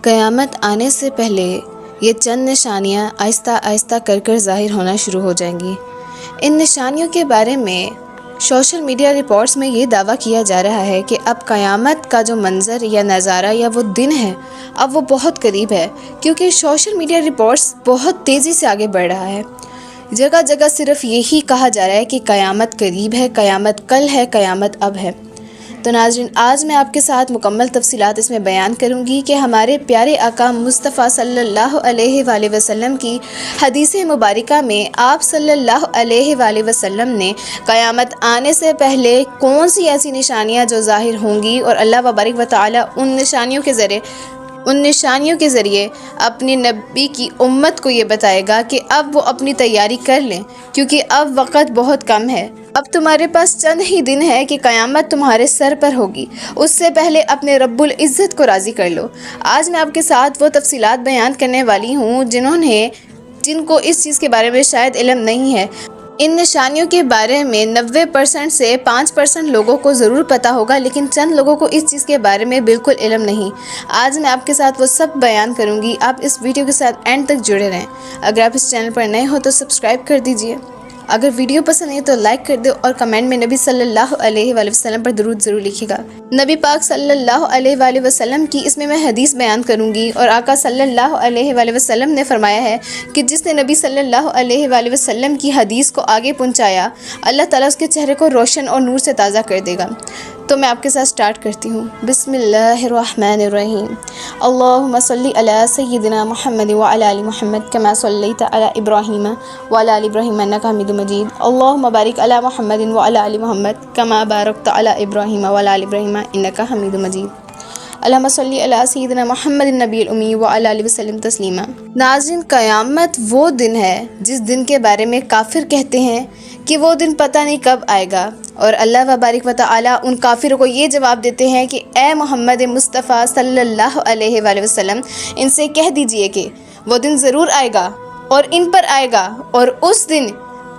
قیامت آنے سے پہلے یہ چند نشانیاں آہستہ آہستہ کر ظاہر ہونا شروع ہو جائیں گی۔ ان نشانیوں کے بارے میں سوشل میڈیا رپورٹس میں یہ دعویٰ کیا جا رہا ہے کہ اب قیامت کا جو منظر یا نظارہ یا وہ دن ہے اب وہ بہت قریب ہے، کیونکہ سوشل میڈیا رپورٹس بہت تیزی سے آگے بڑھ رہا ہے۔ جگہ جگہ صرف یہی کہا جا رہا ہے کہ قیامت قریب ہے، قیامت کل ہے، قیامت اب ہے۔ تو ناظرین، آج میں آپ کے ساتھ مکمل تفصیلات اس میں بیان کروں گی کہ ہمارے پیارے آقا مصطفیٰ صلی اللہ علیہ وآلہ وسلم کی حدیث مبارکہ میں آپ صلی اللہ علیہ وآلہ وسلم نے قیامت آنے سے پہلے کون سی ایسی نشانیاں جو ظاہر ہوں گی، اور اللہ وبارک و تعالی ان نشانیوں کے ذریعے اپنے نبی کی امت کو یہ بتائے گا کہ اب وہ اپنی تیاری کر لیں، کیونکہ اب وقت بہت کم ہے۔ اب تمہارے پاس چند ہی دن ہے کہ قیامت تمہارے سر پر ہوگی، اس سے پہلے اپنے رب العزت کو راضی کر لو۔ آج میں آپ کے ساتھ وہ تفصیلات بیان کرنے والی ہوں جن کو اس چیز کے بارے میں شاید علم نہیں ہے۔ ان نشانیوں کے بارے میں 90% سے 5% لوگوں کو ضرور پتہ ہوگا، لیکن چند لوگوں کو اس چیز کے بارے میں بالکل علم نہیں۔ آج میں آپ کے ساتھ وہ سب بیان کروں گی، آپ اس ویڈیو کے ساتھ اینڈ تک جڑے رہیں۔ اگر آپ اس چینل پر نئے ہو تو سبسکرائب کر دیجئے، اگر ویڈیو پسند ہے تو لائک کر دو، اور کمنٹ میں نبی صلی اللہ علیہ وآلہ وسلم پر درود ضرور لکھیے گا۔ نبی پاک صلی اللہ علیہ وآلہ وسلم کی اس میں حدیث بیان کروں گی، اور آقا صلی اللہ علیہ وآلہ وسلم نے فرمایا ہے کہ جس نے نبی صلی اللہ علیہ وآلہ وسلم کی حدیث کو آگے پہنچایا، اللہ تعالیٰ اس کے چہرے کو روشن اور نور سے تازہ کر دے گا۔ تو میں آپ کے ساتھ سٹارٹ کرتی ہوں۔ بسم اللہ الرحمن الرحیم۔ اللہم صلی علی سیدنا محمد وعلی آل محمد کما صلیت علی ابراہیم وعلی آل ابراہیم انک حمید مجید۔ اللہم بارک علی محمد وعلی آل محمد کما بارکت علی ابراہیم وعلی آل ابراہیم انک حمید مجید۔ اللہم صلی علی سیدنا محمد النبی الامی وعلی آلہ وسلم تسلیما۔ ناظرین، قیامت وہ دن ہے جس دن کے بارے میں کافر کہتے ہیں کہ وہ دن پتہ نہیں کب آئے گا، اور اللہ وبارک و تعالی ان کافروں کو یہ جواب دیتے ہیں کہ اے محمد مصطفیٰ صلی اللہ علیہ وآلہ وسلم، ان سے کہہ دیجئے کہ وہ دن ضرور آئے گا اور ان پر آئے گا، اور اس دن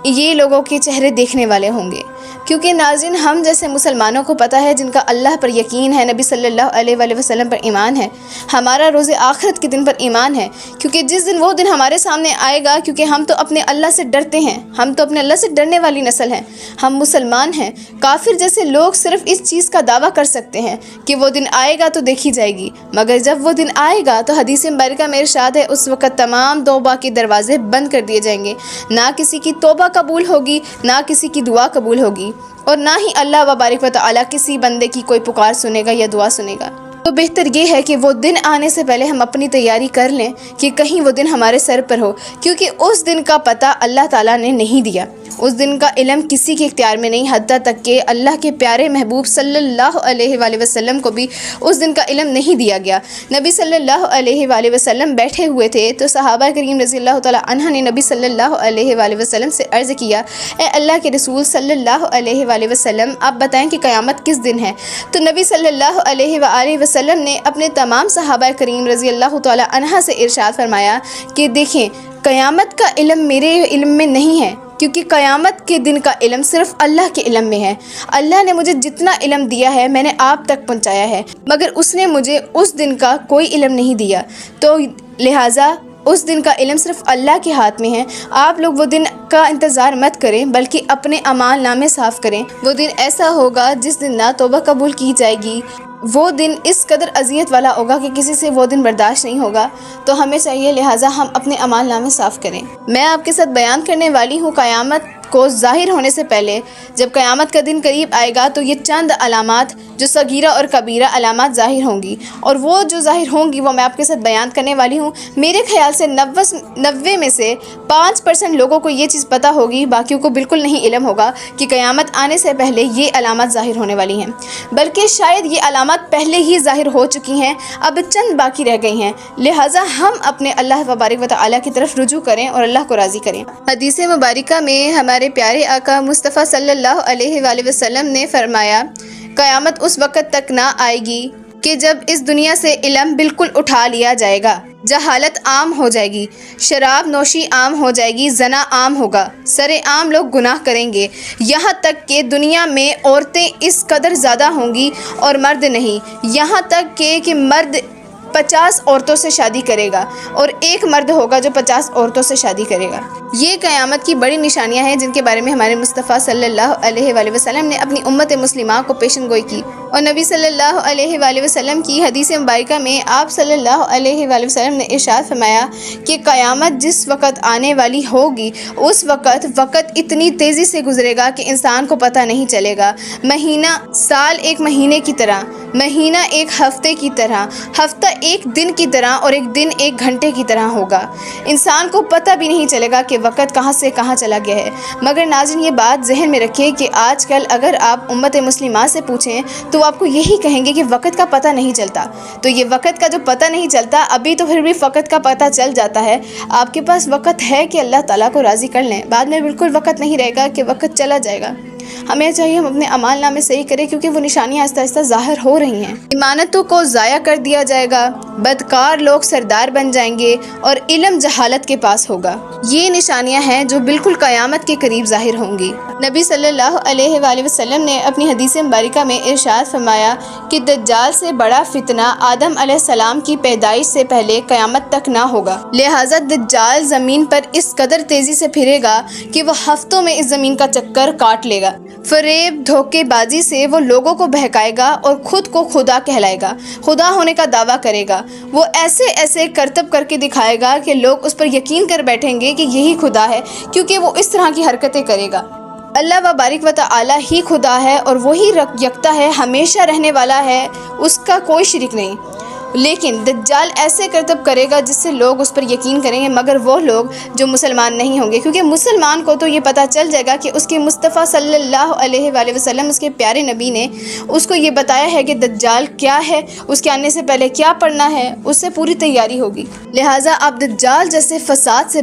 یہ لوگوں کے چہرے دیکھنے والے ہوں گے۔ کیونکہ ناظرین، ہم جیسے مسلمانوں کو پتہ ہے، جن کا اللہ پر یقین ہے، نبی صلی اللہ علیہ وآلہ وسلم پر ایمان ہے، ہمارا روز آخرت کے دن پر ایمان ہے، کیونکہ جس دن وہ دن ہمارے سامنے آئے گا، کیونکہ ہم تو اپنے اللہ سے ڈرتے ہیں، ہم تو اپنے اللہ سے ڈرنے والی نسل ہیں، ہم مسلمان ہیں۔ کافر جیسے لوگ صرف اس چیز کا دعویٰ کر سکتے ہیں کہ وہ دن آئے گا تو دیکھی جائے گی، مگر جب وہ دن آئے گا تو حدیث مبارکہ میں ارشاد ہے اس وقت تمام توبہ کے دروازے بند کر دیے جائیں گے، نہ کسی کی توبہ قبول ہوگی، نہ کسی کی دعا قبول ہوگی، اور نہ ہی اللہ وبارک و تعالی کسی بندے کی کوئی پکار سنے گا یا دعا سنے گا۔ تو بہتر یہ ہے کہ وہ دن آنے سے پہلے ہم اپنی تیاری کر لیں کہ کہیں وہ دن ہمارے سر پر ہو، کیونکہ اس دن کا پتہ اللہ تعالیٰ نے نہیں دیا، اس دن کا علم کسی کے اختیار میں نہیں، حتیٰ تک کہ اللہ کے پیارے محبوب صلی اللہ علیہ وآلہ وسلم کو بھی اس دن کا علم نہیں دیا گیا۔ نبی صلی اللہ علیہ وآلہ وسلم بیٹھے ہوئے تھے تو صحابہ کریم رضی اللہ تعالیٰ عنہ نے نبی صلی اللہ علیہ وآلہ وسلم سے عرض کیا، اے اللہ کے رسول صلی اللہ علیہ وآلہ وسلم، آپ بتائیں کہ قیامت کس دن ہے؟ تو نبی صلی اللہ علیہ وآلہ وسلم نے اپنے تمام صحابہ کریم رضی اللہ تعالیٰ عنہ سے ارشاد فرمایا کہ دیکھیں، قیامت کا علم میرے علم میں نہیں ہے، کیونکہ قیامت کے دن کا علم صرف اللہ کے علم میں ہے۔ اللہ نے مجھے جتنا علم دیا ہے میں نے آپ تک پہنچایا ہے، مگر اس نے مجھے اس دن کا کوئی علم نہیں دیا، تو لہٰذا اس دن کا علم صرف اللہ کے ہاتھ میں ہے۔ آپ لوگ وہ دن کا انتظار مت کریں، بلکہ اپنے اعمال نامے صاف کریں۔ وہ دن ایسا ہوگا جس دن نہ توبہ قبول کی جائے گی، وہ دن اس قدر اذیت والا ہوگا کہ کسی سے وہ دن برداشت نہیں ہوگا۔ تو ہمیں چاہیے لہٰذا ہم اپنے اعمال نامے صاف کریں۔ میں آپ کے ساتھ بیان کرنے والی ہوں قیامت کو ظاہر ہونے سے پہلے، جب قیامت کا دن قریب آئے گا تو یہ چند علامات جو صغیرہ اور کبیرہ علامات ظاہر ہوں گی، اور وہ جو ظاہر ہوں گی وہ میں آپ کے ساتھ بیان کرنے والی ہوں۔ میرے خیال سے 90 میں سے 5% لوگوں کو یہ چیز پتہ ہوگی، باقیوں کو بالکل نہیں علم ہوگا کہ قیامت آنے سے پہلے یہ علامات ظاہر ہونے والی ہیں، بلکہ شاید یہ علامات پہلے ہی ظاہر ہو چکی ہیں، اب چند باقی رہ گئی ہیں۔ لہٰذا ہم اپنے اللہ وبارک و تعالیٰ کی طرف رجوع کریں اور اللہ کو راضی کریں۔ حدیث مبارکہ میں ہمارے پیارے آقا مصطفیٰ صلی اللہ علیہ وآلہ وسلم نے فرمایا، قیامت اس وقت تک نہ آئے گی کہ جب اس دنیا سے علم بالکل اٹھا لیا جائے گا، جہالت عام ہو جائے گی، شراب نوشی عام ہو جائے گی، زنا عام ہوگا، سرے عام لوگ گناہ کریں گے، یہاں تک کہ دنیا میں عورتیں اس قدر زیادہ ہوں گی اور مرد نہیں، یہاں تک کہ مرد 50 عورتوں سے شادی کرے گا اور ایک مرد ہوگا جو 50 عورتوں سے شادی کرے گا۔ یہ قیامت کی بڑی نشانیاں ہیں جن کے بارے میں ہمارے مصطفیٰ صلی اللہ علیہ وآلہ وسلم نے اپنی امت مسلمہ کو پیشن گوئی کی، اور نبی صلی اللہ علیہ وآلہ وسلم کی حدیث مبارکہ میں آپ صلی اللہ علیہ وآلہ وسلم نے ارشاد فرمایا کہ قیامت جس وقت آنے والی ہوگی اس وقت اتنی تیزی سے گزرے گا کہ انسان کو پتہ نہیں چلے گا۔ مہینہ سال ایک مہینے کی طرح، مہینہ ایک ہفتے کی طرح، ہفتہ ایک دن کی طرح اور ایک دن ایک گھنٹے کی طرح ہوگا۔ انسان کو پتہ بھی نہیں چلے گا کہ وقت کہاں سے کہاں چلا گیا ہے۔ مگر ناظرین یہ بات ذہن میں رکھیں کہ آج کل اگر آپ امت مسلمہ سے پوچھیں تو آپ کو یہی کہیں گے کہ وقت کا پتہ نہیں چلتا۔ تو یہ وقت کا جو پتہ نہیں چلتا، ابھی تو پھر بھی وقت کا پتہ چل جاتا ہے۔ آپ کے پاس وقت ہے کہ اللہ تعالیٰ کو راضی کر لیں، بعد میں بالکل وقت نہیں رہے گا کہ وقت چلا جائے گا۔ ہمیں چاہیے ہم اپنے اعمال نامے صحیح کریں کیونکہ وہ نشانیاں آہستہ آہستہ ظاہر ہو رہی ہیں۔ امانتوں کو ضائع کر دیا جائے گا، بدکار لوگ سردار بن جائیں گے اور علم جہالت کے پاس ہوگا۔ یہ نشانیاں ہیں جو بالکل قیامت کے قریب ظاہر ہوں گی۔ نبی صلی اللہ علیہ وآلہ وسلم نے اپنی حدیث مبارکہ میں ارشاد فرمایا کہ دجال سے بڑا فتنہ آدم علیہ السلام کی پیدائش سے پہلے قیامت تک نہ ہوگا، لہٰذا دجال زمین پر اس قدر تیزی سے پھرے گا کہ وہ ہفتوں میں اس زمین کا چکر کاٹ لے گا۔ فریب دھوکے بازی سے وہ لوگوں کو بہکائے گا اور خود کو خدا کہلائے گا، خدا ہونے کا دعویٰ کرے گا۔ وہ ایسے کرتب کر کے دکھائے گا کہ لوگ اس پر یقین کر بیٹھیں گے کہ یہی خدا ہے، کیونکہ وہ اس طرح کی حرکتیں کرے گا۔ اللہ وبارک و تعالی ہی خدا ہے اور وہی یکتا ہے، ہمیشہ رہنے والا ہے، اس کا کوئی شریک نہیں۔ لیکن دجال ایسے کرتب کرے گا جس سے لوگ اس پر یقین کریں گے، مگر وہ لوگ جو مسلمان نہیں ہوں گے، کیونکہ مسلمان کو تو یہ پتہ چل جائے گا کہ اس کے مصطفیٰ صلی اللہ علیہ وآلہ وسلم، اس کے پیارے نبی نے اس کو یہ بتایا ہے کہ دجال کیا ہے، اس کے آنے سے پہلے کیا پڑھنا ہے، اس سے پوری تیاری ہوگی۔ لہٰذا آپ دجال جیسے فساد سے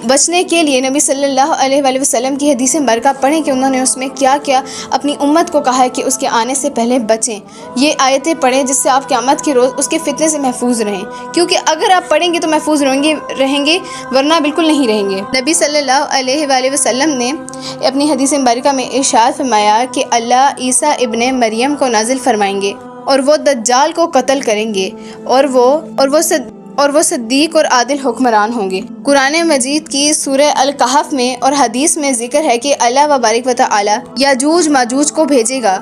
بچنے کے لیے نبی صلی اللہ علیہ وآلہ وسلم کی حدیث مبارکہ پڑھیں کہ انہوں نے اس میں کیا کیا اپنی امت کو کہا ہے کہ اس کے آنے سے پہلے بچیں۔ یہ آیتیں پڑھیں جس سے آپ قیامت کے روز اس کے فتنے سے محفوظ رہیں، کیونکہ اگر آپ پڑھیں گے تو محفوظ رہیں گے ورنہ بالکل نہیں رہیں گے۔ نبی صلی اللہ علیہ وآلہ وسلم نے اپنی حدیث مبارکہ میں ارشاد فرمایا کہ اللہ عیسیٰ ابن مریم کو نازل فرمائیں گے اور وہ دجال کو قتل کریں گے اور وہ صدیق اور عادل حکمران ہوں گے۔ قرآن مجید کی سورہ الکہف میں اور حدیث میں ذکر ہے کہ اللہ وبارک و تعالی یاجوج ماجوج کو بھیجے گا،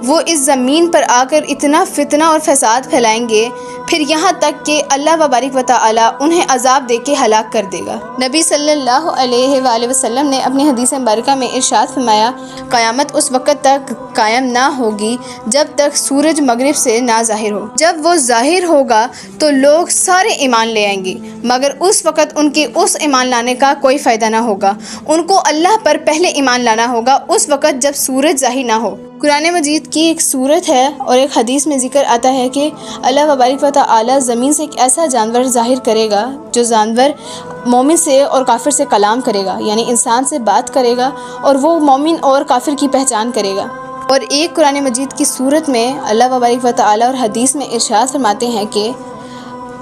وہ اس زمین پر آ کر اتنا فتنہ اور فساد پھیلائیں گے، پھر یہاں تک کہ اللہ وبارک و تعالی انہیں عذاب دے کے ہلاک کر دے گا۔ نبی صلی اللہ علیہ وآلہ وسلم نے اپنی حدیث مبارکہ میں ارشاد فرمایا قیامت اس وقت تک قائم نہ ہوگی جب تک سورج مغرب سے نہ ظاہر ہو۔ جب وہ ظاہر ہوگا تو لوگ سارے ایمان لے آئیں گے، مگر اس وقت ان کے اس ایمان لانے کا کوئی فائدہ نہ ہوگا۔ ان کو اللہ پر پہلے ایمان لانا ہوگا اس وقت جب سورج ظاہر نہ ہو۔ قرآن مجید کی ایک صورت ہے اور ایک حدیث میں ذکر آتا ہے کہ اللہ وبارک و تعالی زمین سے ایک ایسا جانور ظاہر کرے گا جو جانور مومن سے اور کافر سے کلام کرے گا، یعنی انسان سے بات کرے گا اور وہ مومن اور کافر کی پہچان کرے گا۔ اور ایک قرآن مجید کی صورت میں اللہ وبارک و تعالی اور حدیث میں ارشاد فرماتے ہیں کہ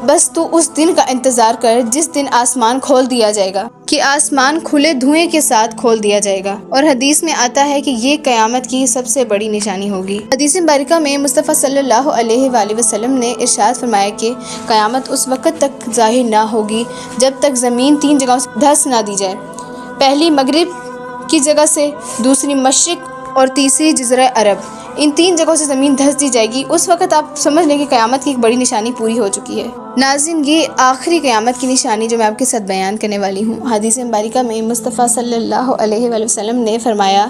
بس تو اس دن کا انتظار کر جس دن آسمان کھول دیا جائے گا، کہ آسمان کھلے دھوئیں کے ساتھ کھول دیا جائے گا۔ اور حدیث میں آتا ہے کہ یہ قیامت کی سب سے بڑی نشانی ہوگی۔ حدیث مبارکہ میں مصطفیٰ صلی اللہ علیہ وآلہ وسلم نے ارشاد فرمایا کہ قیامت اس وقت تک ظاہر نہ ہوگی جب تک زمین 3 جگہوں سے دھس نہ دی جائے، پہلی مغرب کی جگہ سے، دوسری مشرق اور تیسری جزیرہ عرب۔ ان 3 جگہوں سے زمین دھس دی جائے گی، اس وقت آپ سمجھ لیں کہ قیامت کی ایک بڑی نشانی پوری ہو چکی ہے۔ ناظرین یہ آخری قیامت کی نشانی جو میں آپ کے ساتھ بیان کرنے والی ہوں، حدیث مبارکہ میں مصطفیٰ صلی اللہ علیہ وآلہ وسلم نے فرمایا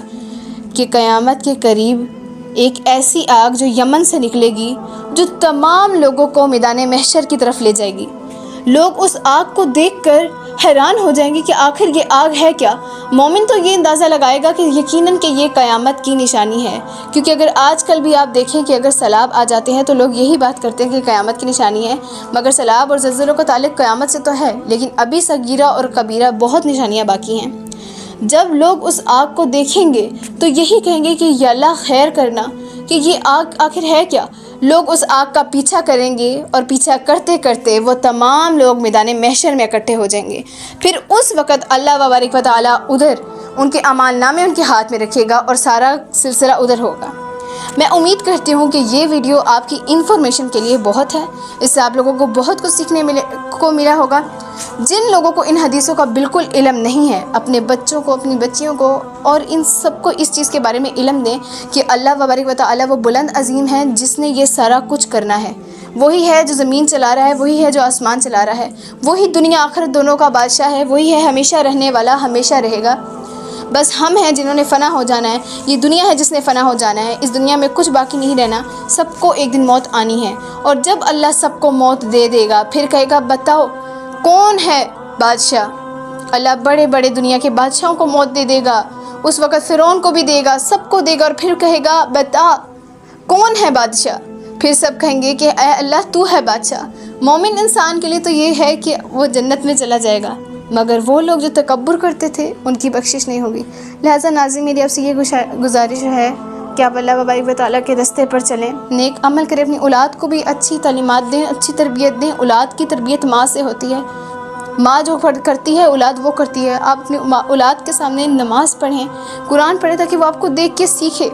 کہ قیامت کے قریب ایک ایسی آگ جو یمن سے نکلے گی جو تمام لوگوں کو میدان محشر کی طرف لے جائے گی۔ لوگ اس آگ کو دیکھ کر حیران ہو جائیں گے کہ آخر یہ آگ ہے کیا۔ مومن تو یہ اندازہ لگائے گا کہ یقیناً کہ یہ قیامت کی نشانی ہے، کیونکہ اگر آج کل بھی آپ دیکھیں کہ اگر سیلاب آ جاتے ہیں تو لوگ یہی بات کرتے ہیں کہ قیامت کی نشانی ہے، مگر سیلاب اور زلزلوں کا تعلق قیامت سے تو ہے، لیکن ابھی صغیرہ اور کبیرہ بہت نشانیاں باقی ہیں۔ جب لوگ اس آگ کو دیکھیں گے تو یہی کہیں گے کہ یا اللہ خیر کرنا، کہ یہ آگ آخر ہے کیا۔ لوگ اس آگ کا پیچھا کریں گے اور پیچھا کرتے کرتے وہ تمام لوگ میدان محشر میں اکٹھے ہو جائیں گے۔ پھر اس وقت اللہ وبارک و تعالی ادھر ان کے اعمال نامے ان کے ہاتھ میں رکھے گا اور سارا سلسلہ ادھر ہوگا۔ میں امید کرتی ہوں کہ یہ ویڈیو آپ کی انفارمیشن کے لیے بہت ہے، اس سے آپ لوگوں کو بہت کچھ سیکھنے کو ملا ہوگا۔ جن لوگوں کو ان حدیثوں کا بالکل علم نہیں ہے، اپنے بچوں کو، اپنی بچیوں کو اور ان سب کو اس چیز کے بارے میں علم دیں کہ اللہ تبارک و تعالیٰ وہ بلند عظیم ہے جس نے یہ سارا کچھ کرنا ہے۔ وہی ہے جو زمین چلا رہا ہے، وہی ہے جو آسمان چلا رہا ہے، وہی دنیا آخرت دونوں کا بادشاہ ہے، وہی ہے ہمیشہ رہنے والا، ہمیشہ رہے گا۔ بس ہم ہیں جنہوں نے فنا ہو جانا ہے، یہ دنیا ہے جس نے فنا ہو جانا ہے، اس دنیا میں کچھ باقی نہیں رہنا، سب کو ایک دن موت آنی ہے۔ اور جب اللہ سب کو موت دے دے گا، پھر کہے گا بتاؤ کون ہے بادشاہ؟ اللہ بڑے بڑے دنیا کے بادشاہوں کو موت دے دے گا، اس وقت فرعون کو بھی دے گا، سب کو دے گا، اور پھر کہے گا بتا کون ہے بادشاہ؟ پھر سب کہیں گے کہ اے اللہ تو ہے بادشاہ۔ مومن انسان کے لیے تو یہ ہے کہ وہ جنت میں چلا جائے گا، مگر وہ لوگ جو تکبر کرتے تھے ان کی بخشش نہیں ہوگی۔ لہٰذا ناظرین، میری آپ سے یہ گزارش ہے کہ آپ اللہ تبارک و تعالیٰ کے راستے پر چلیں، نیک عمل کریں، اپنی اولاد کو بھی اچھی تعلیمات دیں، اچھی تربیت دیں۔ اولاد کی تربیت ماں سے ہوتی ہے، ماں جو کرتی ہے اولاد وہ کرتی ہے۔ آپ اپنی اولاد کے سامنے نماز پڑھیں، قرآن پڑھیں تاکہ وہ آپ کو دیکھ کے سیکھے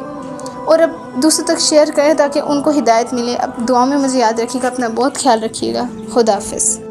اور اب دوسروں تک شیئر کریں تاکہ ان کو ہدایت ملے۔ اب دعا میں مجھے یاد رکھیے گا، اپنا بہت خیال رکھیے گا۔ خدا حافظ۔